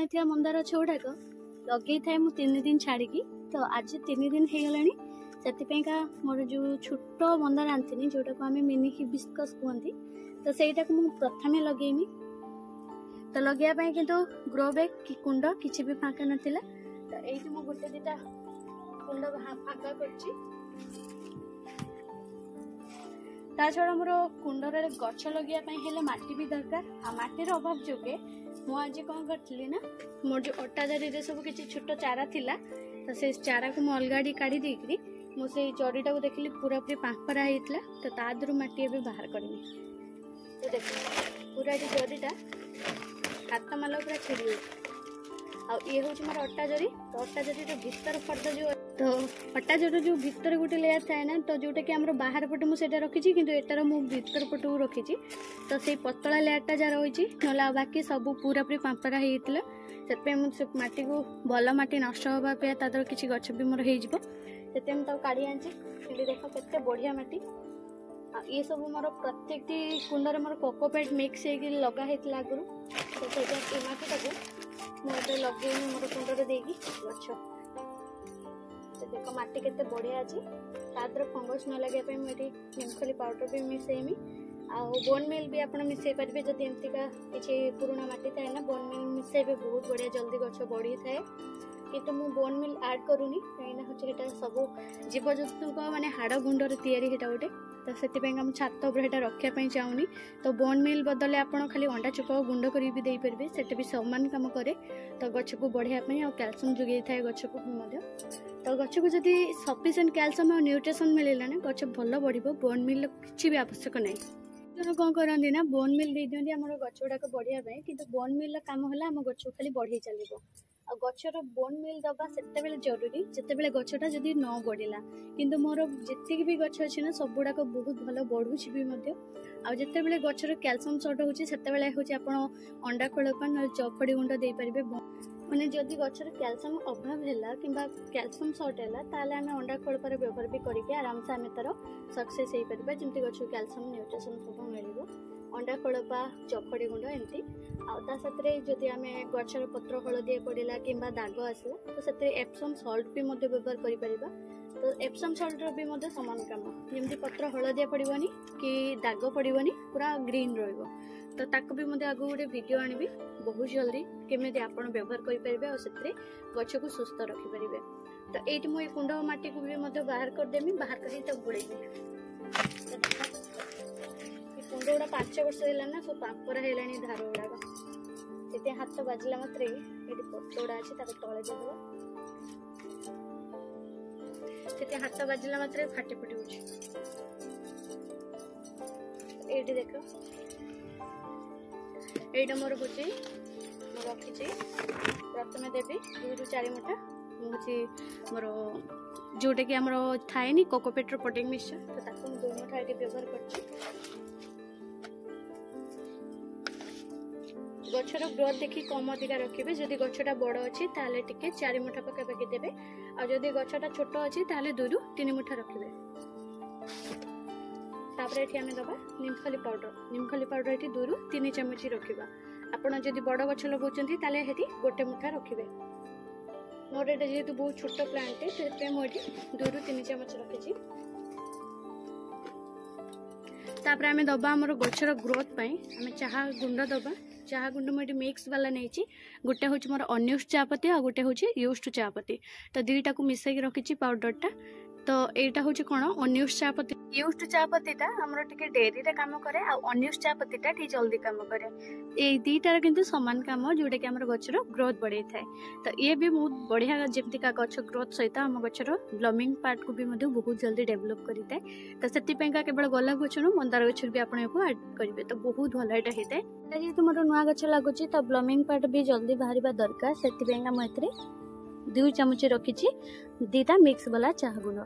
आनी मंदार गछ गुड़ाक लगे थाए मु 3 दिन छाड़ी तो आज 3 दिन हो गला से मोर जो छोट मंदार आनी जोटा को आम मिनी हिबिस्कस कहते तो सहीटा को मुझे प्रथम लगेमी तो लगे कि ग्रो बैग कि कुंड किसी भी फाँका नाला तो ये गोटे दिटा कुंड फाँका कर छड़ा मोर कुंडर गछ लगे माटी भी दरकार आ माटीर अभाव जोगे मुझे कौन करी ना मोर जो अटा जरी सब किसी छोट चारा थिला तो से चारा को मुझे अलगाड़ी काढ़ी देकरी मुझे जरीटा को देखली पूरा पूरी पाखरा होता तो तादर माटी भी बाहर करमी तो देख पूरा जरीटा हाथ माल पूरा छिड़ी आ ये हूँ मोर अटा जरी तो अटा जरी भीतर फर्द जो तो अटा जरी जो भीतर गोटे लेयर थाए ना तो जोटा कि आम बाहर पटे मुझे रखी कि एटार मुझे भीतर पट को रखी तो से पतला लेयरटा जहाँ रही ना बाकी सब पूरा पूरी पापरा होता से माटी को भल माटी नष्ट हाँपे तादर किसी गछ भी मोर हो काढ़ी आनी देख के बढ़िया माटी ये सब मोर प्रत्येक कुंडर मोर कोकोपेट मिक्स हो लगा होता आगुरी तो माटी मुझे लगे मोर कुंडर देगी गछ देख माटी केते बढ़िया अच्छी तादर फंगस न लगे मुझे निमखली पाउडर भी मिसेमी आ बोन मिल भी आप मिसई पारे जब एमतीका किसी पुराना माटी थाए ना बोन मिल मिसेबे बहुत बढ़िया जल्दी गछ बढ़ी थाए कि मु बोन मिल ऐड करूनी कहीं हूँ सब जीवजंतु माने हाड़ गुंडर तैयारी गोटे तो से छात उपर रखापी चाहूनी तो बोन मिल बदले आप खाली अंडा चुप गुंड कर भी दे पारे से भी समान कम करे तो गछ को बढ़ियापी और कैल्शियम जोगे थाए गछ को तो गछ को जब सफिशिएंट कैल्शियम और न्यूट्रिशन मिलला ना गछ भल बढ़ बोन मिल किसी भी आवश्यक नहीं कौन करती ना बोन मिल दे दिखती आम गछ गुड़ाक बढ़िया कि बोन मिल काम है आम गछ खाली बढ़ी चलो आ गचर बोन मिल दबा से जरूरी जिते गछटा जदि न बढ़ला किंतु मोर जी भी गछ अच्छी ना सब गुड़ाक बहुत भल बढ़ुची भी आते गचर कैल्शियम सर्ट हो अंडा खोलपा ना चौखड़ी गुंड दे पारे मैंने जदि गचर कैल्शियम अभाव है कि कैल्शियम सर्ट है आम अंडा खोलपार व्यवहार भी करके आराम से आम तार सक्सेस हो पार जमी गछ कैल्शियम न्यूट्रिशन सब मिल अंडा खोलपा चौखड़ी गुंड एमती आते जदि आम गचर पत्र हलदिया पड़ा कि दाग आसला तो से एप्सम सल्ट भी व्यवहार कर तो एप्सम सल्ट भी सामान कम जमी पत्र हलदिया पड़ोनी कि दाग पड़ोनी पूरा ग्रीन रो तो ताको भी आगु गोटे वीडियो आनी बहुत जल्दी केमी आप व्यवहार करेंगे और से गछ को सुस्थ रखिपारे तो ये मुझे कुंड माटी को भी बाहर करदेमी बाहर कर गोड़ेबी कुंड गुड़ा 5 वर्ष है ना सब पापरा है धार गुड़ाक से हाथ बाजिला मात्रे ये पत्र गुड़ा अच्छे तले देते हाथ बाजिला मात्रे फाटी फुटी ये देख ये मोर हूँ रखी प्रथम देवी 2 ରୁ 4 मुठा हूँ मोर जोटा कि आम थाए नी कोकोपेटर पोटिंग मिक्सचर तो 2 मुठा ये व्यवहार कर गछर ग्रोथ देखी कम अधिका रखिए जदि गछटा बड़ अच्छी ताले टिके 4 मुठा पकापाखि देवे आ जदि गछटा छोट अच्छी ताले 2 ରୁ 3 मुठा रखिए तापर ये आम दबा निमखली पाउडर ये 2 ରୁ 3 चामच रखा आपड़ जदि बड़ गछ लगाउछन्ती ताले हेती गोटे मुठा रखिए मोर ये जेहेतु बहुत छोट प्लांट से मुझे 2 ରୁ 3 चामच रखी तापर आम दबा आम गछर ग्रोथ आम चाहा गुंड दबा चाहा गुंड मुझे मिक्स वाला नहीं गोटे हूँ मोर अनयूज्ड चापत्ती आ गोटे हूँ यूज्ड चापत्ती तो दुईटा को मिसई रखी पाउडरटा तो यहाँ हूँ कौन अनयूज्ड चापत्ती यूज्ड चापत्तीटा आमर टिके डेरी रे काम करे आ अनयूज्ड चापत्तीटा ठीक जल्दी काम करे ये दुईटार किंतु समान काम जोटा कि आमर गछर ग्रोथ बढ़े थाए तो ये भी बहुत बढ़िया जमतीका गछ ग्रोथ सहित आम गछर ब्लमिंग पार्ट को भी बहुत जल्दी डेभलप करें तो से केवल गोलाप गछ मंदार गछ भी आपको ऐड करेंगे तो बहुत भल यहाँ होता है जेहेतु मोर नुआ गछ लगुच तो ब्लमिंग पार्ट भी जल्दी बाहर दरकार से मुझे 2 चामच रखी 2टा मिक्स वाला चाह गुंड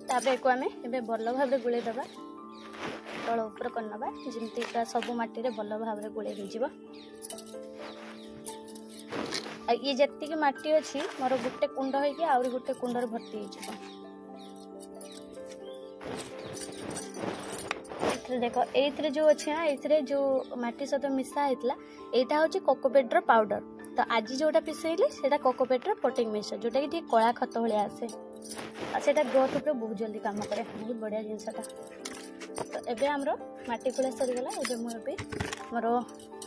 तापर को आम ए भल भाव गोले दबा तल उपर करनबा जमती सब माटी रे भल भाव गोले हो ये जत्ती माटी अच्छी मोर गोटे कुंड होगी आउरी गोटे कुंडर भर्ती देख ये जो अच्छे ना ये जो माटी सहित मिसा होता यहाँ हूँ कोकोपेट्र पाउडर। तो आज जोटा पिसैली से कोकोपेट्र पोटिंग मिक्सचर जोटा कि कला खत भाया आसे से ग्रोथ उपर बहुत जल्दी काम करे बहुत बढ़िया जिनसटा। तो एबे हमरो माटी खोला सरीगला एबे मुझे मोर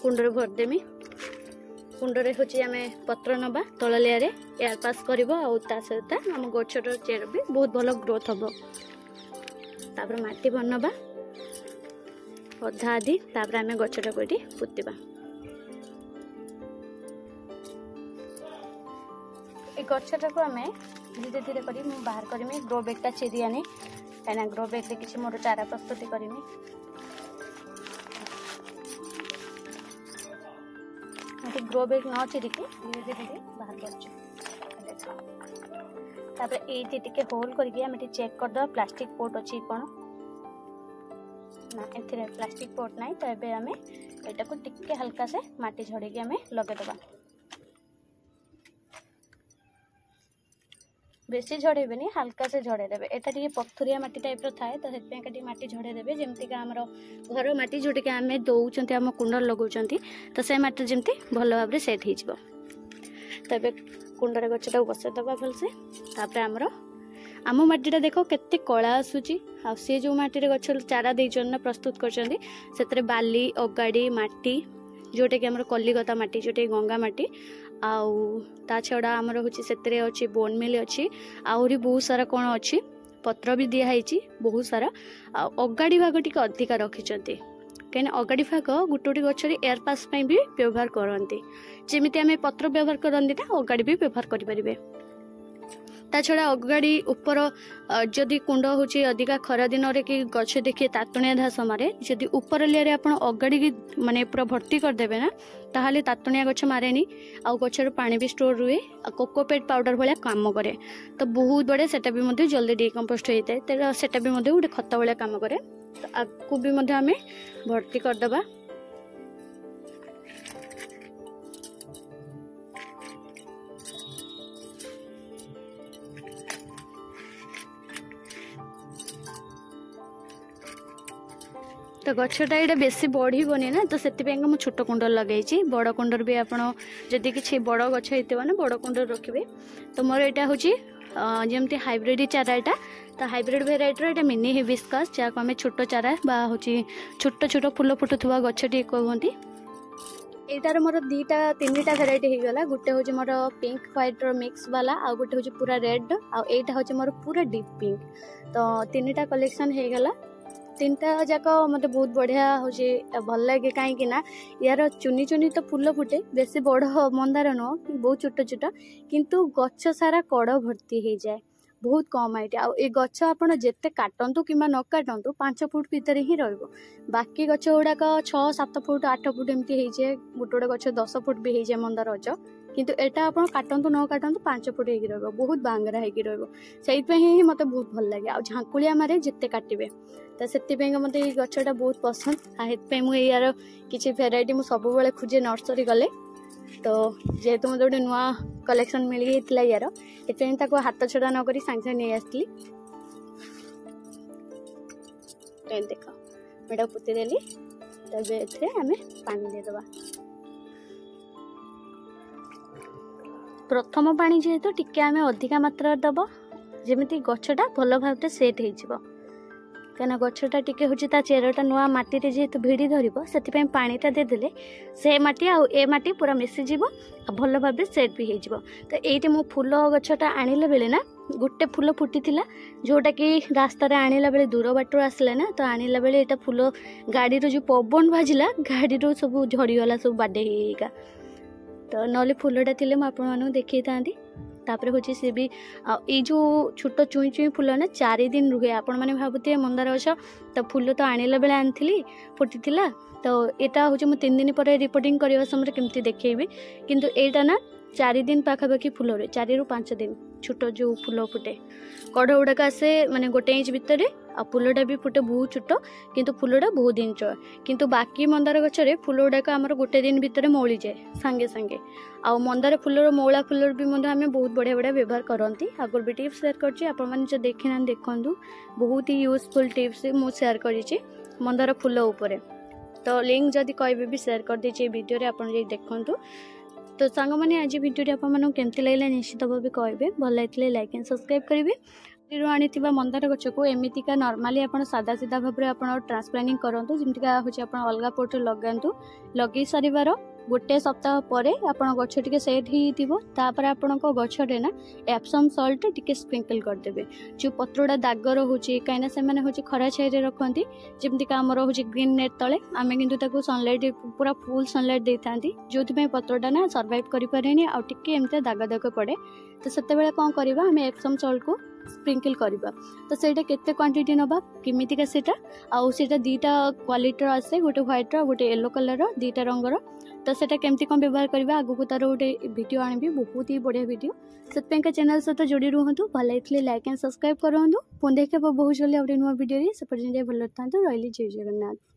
कुंडर भरदेमी। कुंडरे हूँ आम पत्र नवा तल लेयर एयर पास कर सहित आम गछर चेर भी बहुत भल ग्रोथ हम। तापर माटी बनवा अधा आदि तापर आम गछटा को पोतिबा। ये गछटा को आम धीरे धीरे करी बाहर करमी ग्रो बैगटा चिरी आनी कहीं ग्रो बैग रे किसी मोर चारा प्रस्तुति करमी। ग्रो बैग न चिरिकी धीरे धीरे बाहर कर ये टिके होल करके चेक करदे प्लास्टिक पोट अच्छी कौन ना ए प्लास्टिक पोट ना। तो ये आम यहाँ को टिके हल्का से माटी झड़े आम लगेदबा। बेसी झड़ेबेनी हल्का से झड़ेदेवे। एटा टिके पथुरिया माटी टाइप थाए तो से माटी झड़ेदेवे जमती आमर घर माटी जोटा कि आम दौरान आम कुंडर लगाउछंती तो से माटी जमती भल भाव सेट हो। तो ये कुंडर गछटा बसईदबा भलसे। तापर आमर आम माटीटा देख केते कला आसूची आ सी जो माटी गछ चारा देना प्रस्तुत कर बाली अगाड़ी माटी जोटा कि आमर कलिकता माटी जोटा गंगा माटी आउ ता छड़ा आमर हूँ से अच्छी बोन मिल अच्छी आहरी बहुत सारा कौन अच्छी पत्र भी दिखाई बहुत सारा अगाड़ी भाग टी अधिका रखिंट कहीं अगाड़ी भाग गोटे गोटे गचर एयर पास भी व्यवहार करती जमी आम पत्र व्यवहार करती ना अगाड़ी भी व्यवहार करें। ता छड़ा अगाड़ी उपर जदि कुंड हूँ अधिका खरा दिन कि गछ देखिए तातुणिया धा समय जदि उपर लिया आप अगाड़ी की माने पूरा भर्ती करदेवे ना ताहले तातुणिया गछ मारेनी आउ गछर पानी भी स्टोर रुए कोकोपेट पाउडर भाया काम करे। तो बहुत बड़े सेटा भी जल्दी डिकम्पोस्ट होता है तो सेटा भी गोटे खत भाया काम करे। तो आपको भी आम भर्ती करदबा। तो गछटा ये बेसी बढ़ी ना तो से मुझे छोट कुंडर लगे बड़ कुंडर भी आपड़ जदि किसी बड़ गछ होता ना बड़ कुंडर रखिए। तो मोर यहाँ हूँ जमती हाइब्रिड चारा यहाँ तो हाइब्रिड भेराइटर यहाँ मिनी हिबिस्कस जहाँ आम छोट चारा हूँ छोट छोट फूल फुटुवा गछटी कहते। यार मोर दीटा तीन टा भेराइटी होगला गोटे हूँ मोर पिंक व्हाइट मिक्स वाला आ गोटे हूँ पूरा रेड आईटा हूँ मोर पूरा डीप पिंक। तो तीन टा कलेक्शन होगला तीनटा जाक मत बहुत बढ़िया हूँ भल लगे कहीं यार चुनी चुनी तो फूल फुटे बेसी बड़ मंदार नुह बहुत छोट छोट किंतु गछ सारा कड़ भर्ती हो जाए बहुत कम हाइट आ गछ आपड़ जिते काटतु कि न काटतु 5 फुट भितर ही बाकी गछ गुड़ाक 6-7 फुट 8 फुट एमती हो जाए गोटे गोटे गछ 10 फुट भी हो जाए मंदार गछ किंतु एटा आप काटतु न काटतु 5 फुट हो बहुत बांगरा होई मत बहुत भल लगे आ झांकुलिया मारे जिते काटे तो से मत ये गछटा बहुत पसंद मुझे यार किसी भेराइटी मुझे सब खोजे नर्सरी गले। तो जेहेतु मत गोटे नुआ कलेक्शन मिल गई यार ये हाथ छड़ा नक सांगे नहीं आसली। देख मैं पोतीदेली तबे आम पानी देदबा। प्रथम पानी जेहेतु टिके आम अधिका मात्रा दब जमी गछटा भल भाव सेट हो कहीं गछटा टिके हूँ चेरटा नुआ मटी जेहेतु भिड़ी धरब से पानीटा देदेले से माटी आ माटी पूरा मिसीज भल भाव सेट भी हो। तो ये मो फूल गछटा आणिला बेले ना गोटे फूल फुटी जोटा कि रास्तार आणिला बेले दूर बाटर आसला ना तो आणिला बेले ये फूल गाड़ी जो पवन बाजिला गाड़ी सब झड़ीगला सब बाडे होगा। तो नले फूलटा थी मुझे देखी था तापर हूँ सी भी ये जो छोट चुई चुई फूल ना 4 दिन रुहे आपण मैंने भावुए मंदार गछ तो फूल तो आणिला बेले आनी फुटी तो यहाँ हूँ मुझे 3 दिन पर रिपोर्टिंग करने समय केमती देखी किंतु एटा ना 4 दिन पाखापाखि फूल रे 4 ରୁ 5 दिन छोट जो फूल फुटे कड़ गुड़ाक आसे माने 1 इंच भितर आ फूलटा भी फुटे बहुत छोट किंतु फूलटा बहुत दिन चले किंतु बाकी मंदार गछरे फूल गुड़ाक आमर 1 दिन भितर मौली जाए सांगे सांगे आ मंदार फूलर मौला फूलर भी आम बहुत बढ़िया बढ़िया व्यवहार करती आगुरी भी टिप्स सेयार कर देखी ना देखु बहुत ही यूजफुल टिप्स मुझे सेयार करी मंदार फूल उपरे। तो लिंक जदि कहबे भी शेयर कर दीजिए वीडियो रे आपन जे देखंतु। तो सांग माने आज वीडियो आपन मानु केमति लागला निश्चित भाबे कहबे। भल लाइले लाइक एंड सब्सक्राइब करिवे। आनी मंदार गछ को एमतीका नॉर्मली आपन सादा सीधा भाव में आप ट्रांसप्लांटिंग करंतु जेमतिका होची आपन अलगा पोट लगांतु। लगे सारिबार गोटे सप्ताह पर आपन गछ टिके सेट हिथिबो तापर आपन को गछरे ना एप्सम सॉल्ट टिके स्प्रिंकल कर देबे। जो पत्रोडा दाग रहउची काइना से माने होची खरा छाई रे रखंती जेमतिका हमर होची ग्रीन नेट तळे आमे किंतु ताको सनलाइट पूरा फुल सनलाइट देथांती जोथि में पत्रोडा ना सर्वाइव करि पारेनी आ टिके एमते दाग दाग पड़े। तो सेते बेले कोन करबा हमें एप्सम सॉल्ट को स्प्रिंकल करबा। तो सेटा केते क्वांटिटी नबा किमितिका सेटा आ सेटा दीटा क्वालिटी आसे गोटे व्हाइट रो गोटे येलो कलर रो दीटा रंगर। तो सेटा केमती कौन व्यवहार करबा आगु को तार गोटे वीडियो आनिबी बहुत ही बढ़िया वीडियो। सेतपेंका चैनल सहित जोड़ी रुहंतु भल लाइले लाइक एंड सब्सक्राइब करंतु। पुन देखबो बहुत जल्दी अपने नुवा वीडियो रे से पर्यंत भल थांतु। रहिली जय जगन्नाथ।